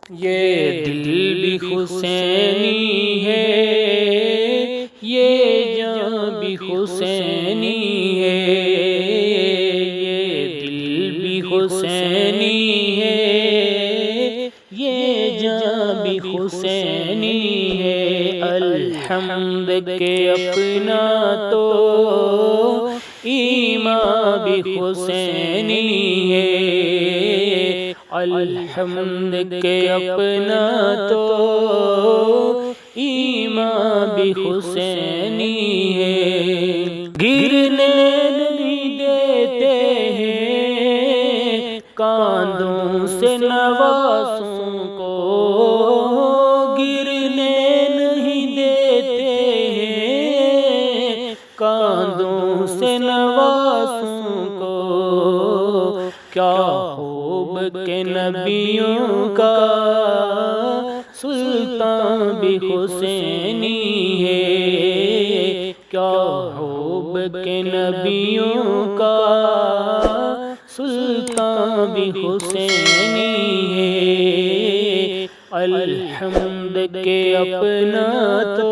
یہ دل بھی حسینی ہے، یہ جاں بھی حسینی ہے، یہ دل بھی حسینی ہے، یہ جاں بھی حسینی ہے۔ الحمد کے اپنا تو ایمان بھی حسینی ہے، الحمد کے اپنا تو ایمان بھی حسینی ہے۔ گرنے نہیں دیتے ہیں کاندھوں سے نوازوں کو، گرنے نہیں دیتے ہیں کاندھوں سے نوازوں کو۔ کیا خوب کہ نبیوں کا سلطان بھی حسینی ہے، کیا خوب کہ نبیوں کا سلطان بھی حسینی ہے۔ الحمد کے اپنا تو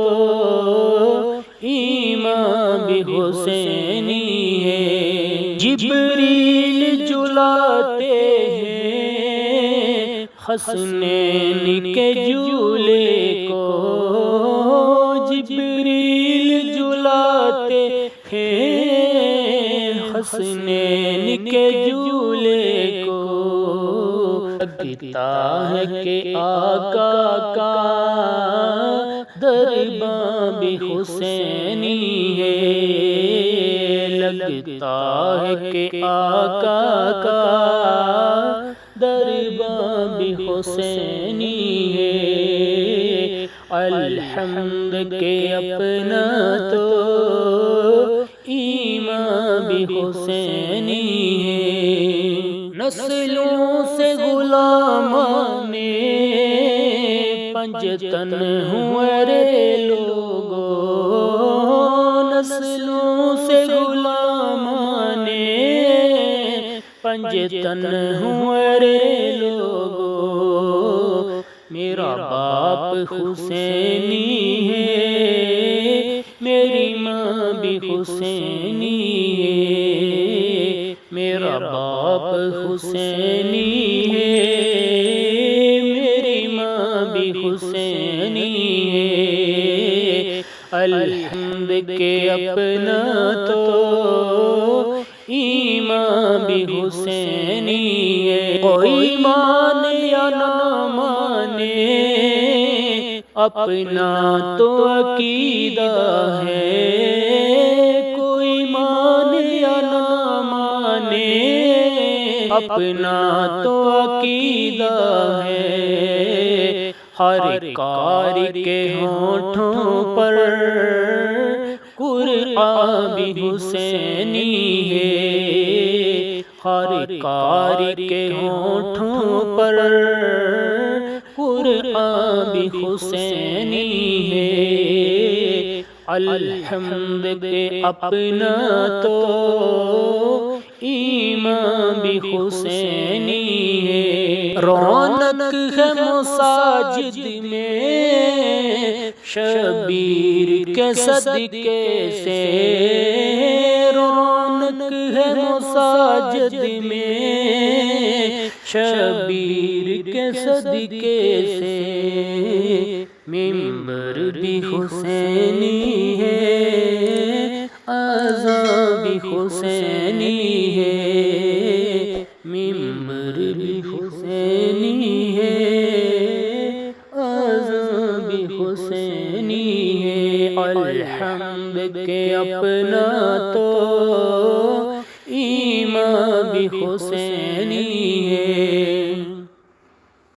ایمان بھی حسینی ہے۔ جبریل جلاتے ہیں حسنین کے جھولے کو، جبریل جلاتے ہیں حسنین کے جھولے کو۔ لگتا ہے کہ آقا کا درباں بھی حسینی ہے، لگتا ہے کہ آقا کا درباں بھی حسینی ہے۔ الحمد کے اپنا تو ایمان بھی حسینی ہے۔ نسلوں سے غلامان پنجتن ہوئے رے لوگو، نسلوں سے غلامان پنجتن ہوئے رے لوگو۔ میرا باپ حسینی ہے، میری ماں بھی حسینی ہے، میرا باپ حسینی ہے، میری ماں بھی حسینی ہے۔ الحمد کے اپنا تو ایمان بھی حسینی ہے۔ کوئی مانے یا نہ مانے اپنا تو عقیدہ ہے، کوئی مانے یا نہ مانے اپنا تو عقیدہ ہے۔ ہر قاری کے ہونٹوں پر قرآن بھی حسینی ہے، ہر قاری کے ہونٹوں پر قرآن بھی حسینی ہے۔ الحمد کے اپنا تو ایمان بھی حسینی ہے۔ رونق ہے مساجد میں شبیر کے صدقے سے، رونق ہے مساجد میں شبیر کے صدقے سے۔ ممبر بھی حسینی ہے، اذان بھی حسینی ہے، ممبر بھی حسینی ہے، اذان بھی حسینی ہے۔ الحمد کے اپنا تو ایمان بھی حسینی ہے۔